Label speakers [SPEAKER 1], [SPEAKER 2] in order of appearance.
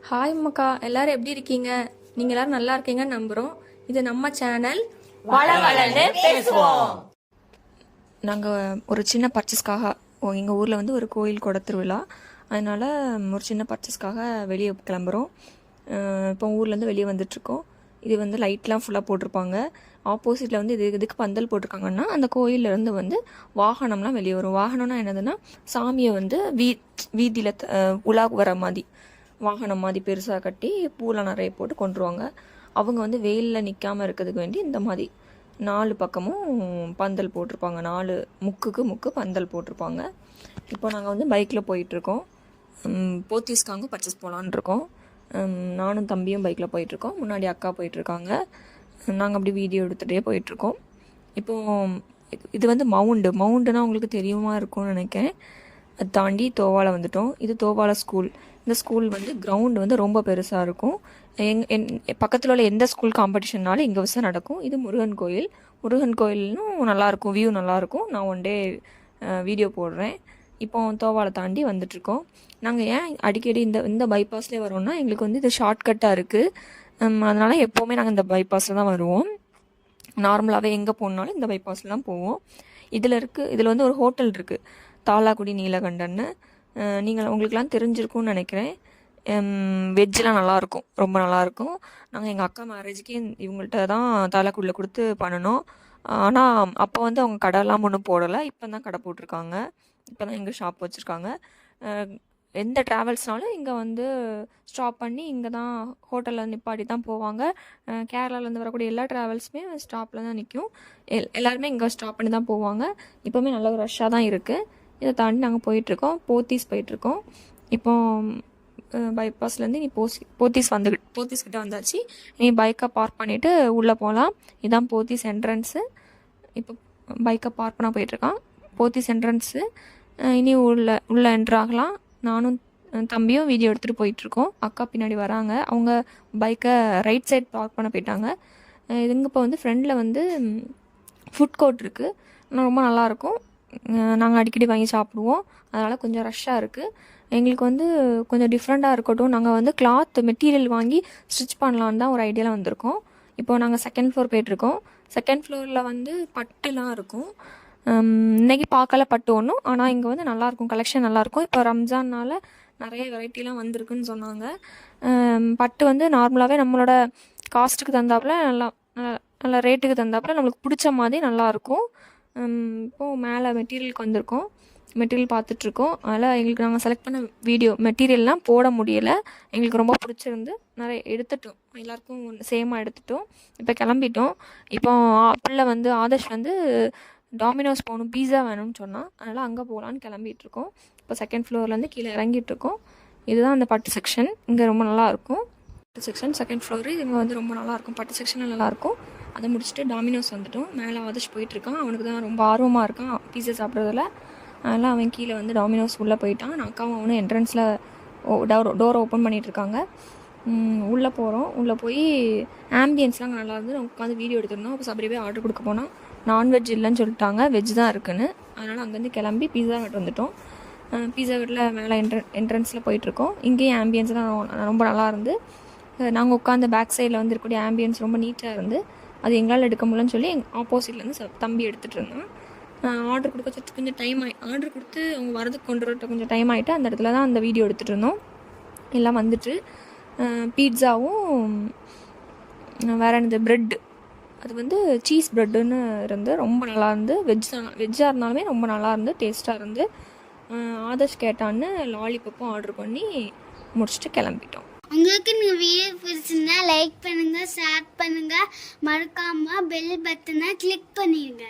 [SPEAKER 1] Hi மக்கா, எல்லாரும் எப்படி இருக்கீங்க? நீங்க எல்லாரும் நல்லா இருக்கீங்கன்னு நம்புறோம். இது நம்ம சேனல்
[SPEAKER 2] வளவளன்னு பேசுவோம்.
[SPEAKER 1] நாங்கள் ஒரு சின்ன பர்ச்சேஸ்க்காக எங்கள் ஊரில் வந்து ஒரு கோயில் கொடை திருவிழா, அதனால ஒரு சின்ன பர்ச்சேஸ்க்காக வெளியே கிளம்புறோம். இப்போ ஊர்லேருந்து வெளியே வந்துட்டுருக்கோம். இது வந்து லைட்லாம் ஃபுல்லாக போட்டிருப்பாங்க. ஆப்போசிட்டில் வந்து இதுக்கு பந்தல் போட்டிருக்காங்கன்னா அந்த கோயிலேருந்து வந்து வாகனம்லாம் வெளியே வரும். வாகனம்னா என்னதுன்னா சாமியை வந்து வீதியில் உலா வர மாதிரி வாகனம் மாதிரி பெருசாக கட்டி பூலாம் நிறைய போட்டு கொண்டுருவாங்க. அவங்க வந்து வெயிலில் நிற்காமல் இருக்கிறதுக்கு வேண்டி இந்த மாதிரி 4 பக்கமும் பந்தல் போட்டிருப்பாங்க. 4 முக்கு பந்தல் போட்டிருப்பாங்க. இப்போ நாங்கள் வந்து பைக்கில் போயிட்டுருக்கோம். போத்தீஸ்காங்க பர்ச்சேஸ் போகலான்னு இருக்கோம். நானும் தம்பியும் பைக்கில் போயிட்டுருக்கோம். முன்னாடி அக்கா போயிட்டுருக்காங்க. நாங்கள் அப்படி வீடியோ எடுத்துகிட்டே போயிட்டுருக்கோம். இப்போது இது வந்து மவுண்டுனா உங்களுக்கு தெரியுமா இருக்கும்னு நினைக்கிறேன். அது தாண்டி தோவாலை வந்துட்டோம். இது தோவாலை ஸ்கூல். இந்த ஸ்கூல் வந்து கிரவுண்டு வந்து ரொம்ப பெருசாக இருக்கும். பக்கத்தில் உள்ள எந்த ஸ்கூல் காம்படிஷன்னாலும் இங்கே வச்சு நடக்கும். இது முருகன் கோயில்னும் நல்லாயிருக்கும், வியூ நல்லாயிருக்கும். நான் ஒன் டே வீடியோ போடுறேன். இப்போ தோவாலை தாண்டி வந்துட்ருக்கோம். நாங்கள் ஏன் அடிக்கடி இந்த பைபாஸ்லேயே வரோம்னா எங்களுக்கு வந்து இது ஷார்ட்கட்டாக இருக்குது. அதனால் எப்போவுமே நாங்கள் இந்த பைபாஸில் தான் வருவோம். நார்மலாகவே எங்கே போனாலும் இந்த பைபாஸில் தான் போவோம். இதில் வந்து ஒரு ஹோட்டல் இருக்குது, தாலாக்குடி நீலகண்டன்னு. உங்களுக்கெலாம் தெரிஞ்சிருக்கும்னு நினைக்கிறேன். வெஜ்ஜெலாம் நல்லாயிருக்கும், ரொம்ப நல்லாயிருக்கும். நாங்கள் எங்கள் அக்கா மேரேஜுக்கு இவங்கள்ட்ட தான் தாலாக்குடியில் கொடுத்து பண்ணணும். ஆனால் அப்போ வந்து அவங்க கடைலாம் ஒன்றும் போடலை. இப்போ தான் கடை போட்டிருக்காங்க. இப்போ தான் எங்கள் ஷாப் வச்சுருக்காங்க. எந்த ட்ராவல்ஸ்னாலும் இங்கே வந்து ஸ்டாப் பண்ணி இங்கே தான் ஹோட்டலில் நிப்பாட்டி தான் போவாங்க. கேரளாவிலேருந்து வரக்கூடிய எல்லா ட்ராவல்ஸுமே ஸ்டாப்பில் தான் நிற்கும். எல்லாருமே இங்கே ஸ்டாப் பண்ணி தான் போவாங்க. இப்போவுமே நல்ல ஒரு ரஷ்ஷாக தான் இருக்குது. இதை தாண்டி நாங்கள் போயிட்டுருக்கோம். போத்தீஸ் போயிட்டுருக்கோம். இப்போ பைபாஸ்லேருந்து நீ போத்தீஸ் கிட்ட வந்தாச்சு. நீ பைக்கை பார்க் பண்ணிவிட்டு உள்ளே போகலாம். இதுதான் போத்தீஸ் என்ட்ரன்ஸு. இப்போ பைக்கை பார்க் பண்ண போயிட்டுருக்கான். போத்தீஸ் என்ட்ரன்ஸு. இனி உள்ளே என்ட்ரு ஆகலாம். நானும் தம்பியும் வீடியோ எடுத்துகிட்டு போயிட்டுருக்கோம். அக்கா பின்னாடி வராங்க. அவங்க பைக்கை ரைட் சைட் பார்க் பண்ண போயிட்டாங்க. இதுங்க இப்போ வந்து ஃப்ரெண்டில் வந்து ஃபுட் கோர்ட் இருக்குது. ரொம்ப நல்லாயிருக்கும். நாங்கள் அடிக்கடி வாங்கி சாப்பிடுவோம். அதனால் கொஞ்சம் ரஷ்ஷாக இருக்குது. எங்களுக்கு வந்து கொஞ்சம் டிஃப்ரெண்ட்டாக இருக்கட்டும், நாங்கள் வந்து கிளாத் மெட்டீரியல் வாங்கி ஸ்டிச் பண்ணலான்னு தான் ஒரு ஐடியாவில் வந்திருக்கோம். இப்போது நாங்கள் செகண்ட் ஃப்ளோர் போயிட்டுருக்கோம். செகண்ட் ஃப்ளோரில் வந்து பட்டுலாம் இருக்கும். இன்றைக்கி பார்க்கல பட்டு ஒன்றும், ஆனால் இங்கே வந்து நல்லாயிருக்கும், கலெக்ஷன் நல்லாயிருக்கும். இப்போ ரம்ஜானால் நிறைய வெரைட்டிலாம் வந்திருக்குன்னு சொன்னாங்க. பட்டு வந்து நார்மலாகவே நம்மளோட காஸ்ட்டுக்கு தந்தாப்புல நல்லா ரேட்டுக்கு தந்தாப்புல நம்மளுக்கு பிடிச்ச மாதிரி நல்லாயிருக்கும். இப்போது மேலே மெட்டீரியலுக்கு வந்திருக்கோம். மெட்டீரியல் பார்த்துட்ருக்கோம். அதனால் எங்களுக்கு நாங்கள் செலக்ட் பண்ண மெட்டீரியல்லாம் போட முடியலை. எங்களுக்கு ரொம்ப பிடிச்சிருந்து நிறைய எடுத்துட்டோம். எல்லாேருக்கும் சேமாக எடுத்துட்டோம். இப்போ கிளம்பிட்டோம். இப்போ பிள்ளை வந்து ஆதர்ஷ் வந்து டாமினோஸ் போகணும், பீஸா வேணும்னு சொன்னால், அதனால் அங்கே போகலான்னு கிளம்பிகிட்ருக்கோம். இப்போ செகண்ட் ஃப்ளோர்லேருந்து கீழே இறங்கிட்டுருக்கோம். இதுதான் அந்த பட்டு செக்ஷன். இங்கே ரொம்ப நல்லாயிருக்கும். பட்டு செக்ஷன் செகண்ட் ஃப்ளோரு. இங்கே வந்து ரொம்ப நல்லாயிருக்கும். பட்டு செக்ஷனில் நல்லாயிருக்கும். அதை முடிச்சுட்டு டாமினோஸ் வந்துட்டோம். மேலே ஆதர்ஷ் போயிட்டுருக்கான். அவனுக்கு தான் ரொம்ப ஆர்வமாக இருக்கான் பீஸா சாப்பிட்றதுல. அதனால் அவன் கீழே வந்து டாமினோஸ் உள்ளே போயிட்டான். நான் அக்காவும் அவனும் என்ட்ரன்ஸில் டோரை ஓப்பன் பண்ணிகிட்ருக்காங்க. உள்ளே போகிறோம். உள்ளே போய் ஆம்பியன்ஸ்லாம் அங்கே நல்லா இருந்து உட்காந்து வீடியோ எடுத்துருந்தோம். அப்போ சபரி போய் ஆர்டர் கொடுக்க போனால் நான்வெஜ் இல்லைன்னு சொல்லிட்டாங்க, வெஜ் தான் இருக்குன்னு. அதனால் அங்கேருந்து கிளம்பி பீஸா கட் வந்துட்டோம். பீஸா கட்டில் மேலே என்ட்ரன்ஸில் போயிட்டுருக்கோம். இங்கேயும் ஆம்பியன்ஸ்லாம் ரொம்ப நல்லா இருந்து, நாங்கள் உட்காந்து பேக் சைடில் வந்து இருக்கக்கூடிய ஆம்பியன்ஸ் ரொம்ப நீட்டாக இருந்து, அது எங்களால் எடுக்க முடியலன்னு சொல்லி ஆப்போசிட்லேருந்து தம்பி எடுத்துகிட்டு இருந்தான். ஆர்டர் கொடுக்க கொஞ்சம் டைம் ஆர்டர் கொடுத்து அவங்க வரதுக்கு கொண்டு வரட்ட கொஞ்சம் டைம் ஆகிட்டு அந்த இடத்துல தான் அந்த வீடியோ எடுத்துகிட்டு இருந்தோம். எல்லாம் வந்துட்டு பீட்சாவும் வேறு என்னது ப்ரெட்டு, அது வந்து சீஸ் ப்ரெட்டுன்னு இருந்து ரொம்ப நல்லா இருந்து, வெஜ்ஜாக இருந்தாலுமே ரொம்ப நல்லா இருந்து, டேஸ்ட்டாக இருந்து. ஆதர்ஷ் கேட்டான்னு லாலிபப்பும் ஆர்டர் பண்ணி முடிச்சுட்டு கிளம்பிட்டோம்.
[SPEAKER 3] உங்களுக்கு இந்த வீடியோ பிடிச்சிருந்தா லைக் பண்ணுங்கள், ஷேர் பண்ணுங்கள், மறக்காமல் பெல் பட்டனை கிளிக் பண்ணிடுங்க.